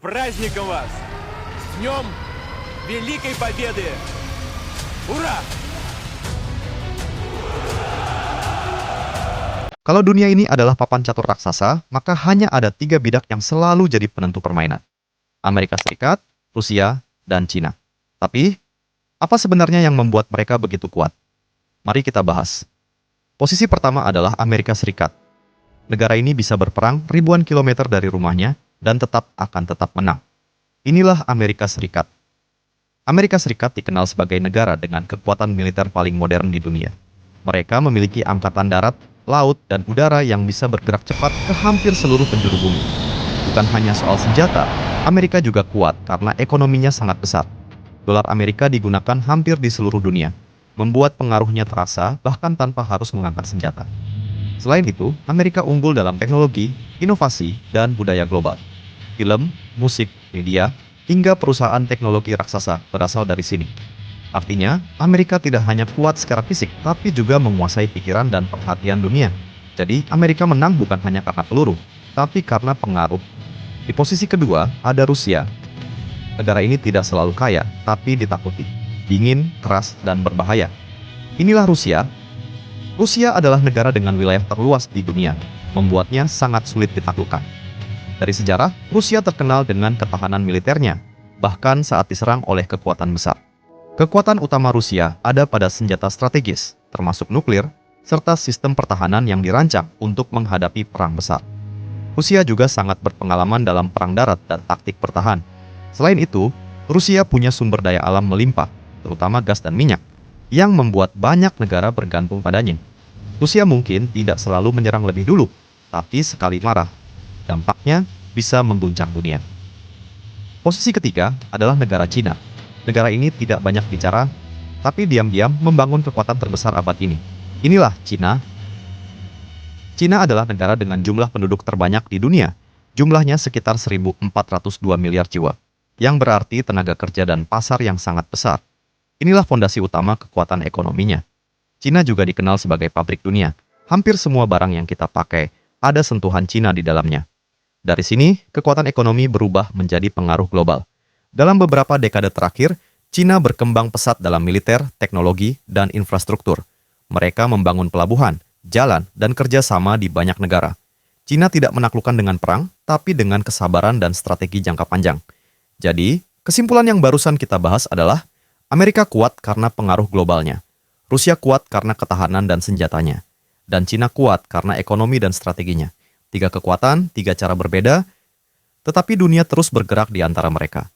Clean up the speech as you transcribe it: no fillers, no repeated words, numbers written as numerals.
праздником вас! С Днем Великой Победы! Ура! Kalau dunia ini adalah papan catur raksasa, maka hanya ada 3 bidak yang selalu jadi penentu permainan. Amerika Serikat, Rusia, dan Cina. Tapi, apa sebenarnya yang membuat mereka begitu kuat? Mari kita bahas. Posisi pertama adalah Amerika Serikat. Negara ini bisa berperang ribuan kilometer dari rumahnya dan akan tetap menang. Inilah Amerika Serikat. Amerika Serikat dikenal sebagai negara dengan kekuatan militer paling modern di dunia. Mereka memiliki angkatan darat, laut, dan udara yang bisa bergerak cepat ke hampir seluruh penjuru bumi. Bukan hanya soal senjata, Amerika juga kuat karena ekonominya sangat besar. Dolar Amerika digunakan hampir di seluruh dunia, membuat pengaruhnya terasa bahkan tanpa harus mengangkat senjata. Selain itu, Amerika unggul dalam teknologi, inovasi, dan budaya global. Film, musik, media, hingga perusahaan teknologi raksasa berasal dari sini. Artinya, Amerika tidak hanya kuat secara fisik, tapi juga menguasai pikiran dan perhatian dunia. Jadi, Amerika menang bukan hanya karena peluru, tapi karena pengaruh. Di posisi kedua, ada Rusia. Negara ini tidak selalu kaya, tapi ditakuti. Dingin, keras, dan berbahaya. Inilah Rusia. Rusia adalah negara dengan wilayah terluas di dunia, membuatnya sangat sulit ditaklukkan. Dari sejarah, Rusia terkenal dengan ketahanan militernya, bahkan saat diserang oleh kekuatan besar. Kekuatan utama Rusia ada pada senjata strategis, termasuk nuklir, serta sistem pertahanan yang dirancang untuk menghadapi perang besar. Rusia juga sangat berpengalaman dalam perang darat dan taktik bertahan. Selain itu, Rusia punya sumber daya alam melimpah, terutama gas dan minyak, yang membuat banyak negara bergantung padanya. Rusia mungkin tidak selalu menyerang lebih dulu, tapi sekali marah, dampaknya bisa mengguncang dunia. Posisi ketiga adalah negara Cina. Negara ini tidak banyak bicara, tapi diam-diam membangun kekuatan terbesar abad ini. Inilah Cina. Cina adalah negara dengan jumlah penduduk terbanyak di dunia. Jumlahnya sekitar 1.402 miliar jiwa, yang berarti tenaga kerja dan pasar yang sangat besar. Inilah fondasi utama kekuatan ekonominya. Cina juga dikenal sebagai pabrik dunia. Hampir semua barang yang kita pakai ada sentuhan Cina di dalamnya. Dari sini, kekuatan ekonomi berubah menjadi pengaruh global. Dalam beberapa dekade terakhir, Cina berkembang pesat dalam militer, teknologi, dan infrastruktur. Mereka membangun pelabuhan, jalan, dan kerjasama di banyak negara. Cina tidak menaklukkan dengan perang, tapi dengan kesabaran dan strategi jangka panjang. Jadi, kesimpulan yang barusan kita bahas adalah Amerika kuat karena pengaruh globalnya, Rusia kuat karena ketahanan dan senjatanya, dan Cina kuat karena ekonomi dan strateginya. 3 kekuatan, 3 cara berbeda, tetapi dunia terus bergerak di antara mereka.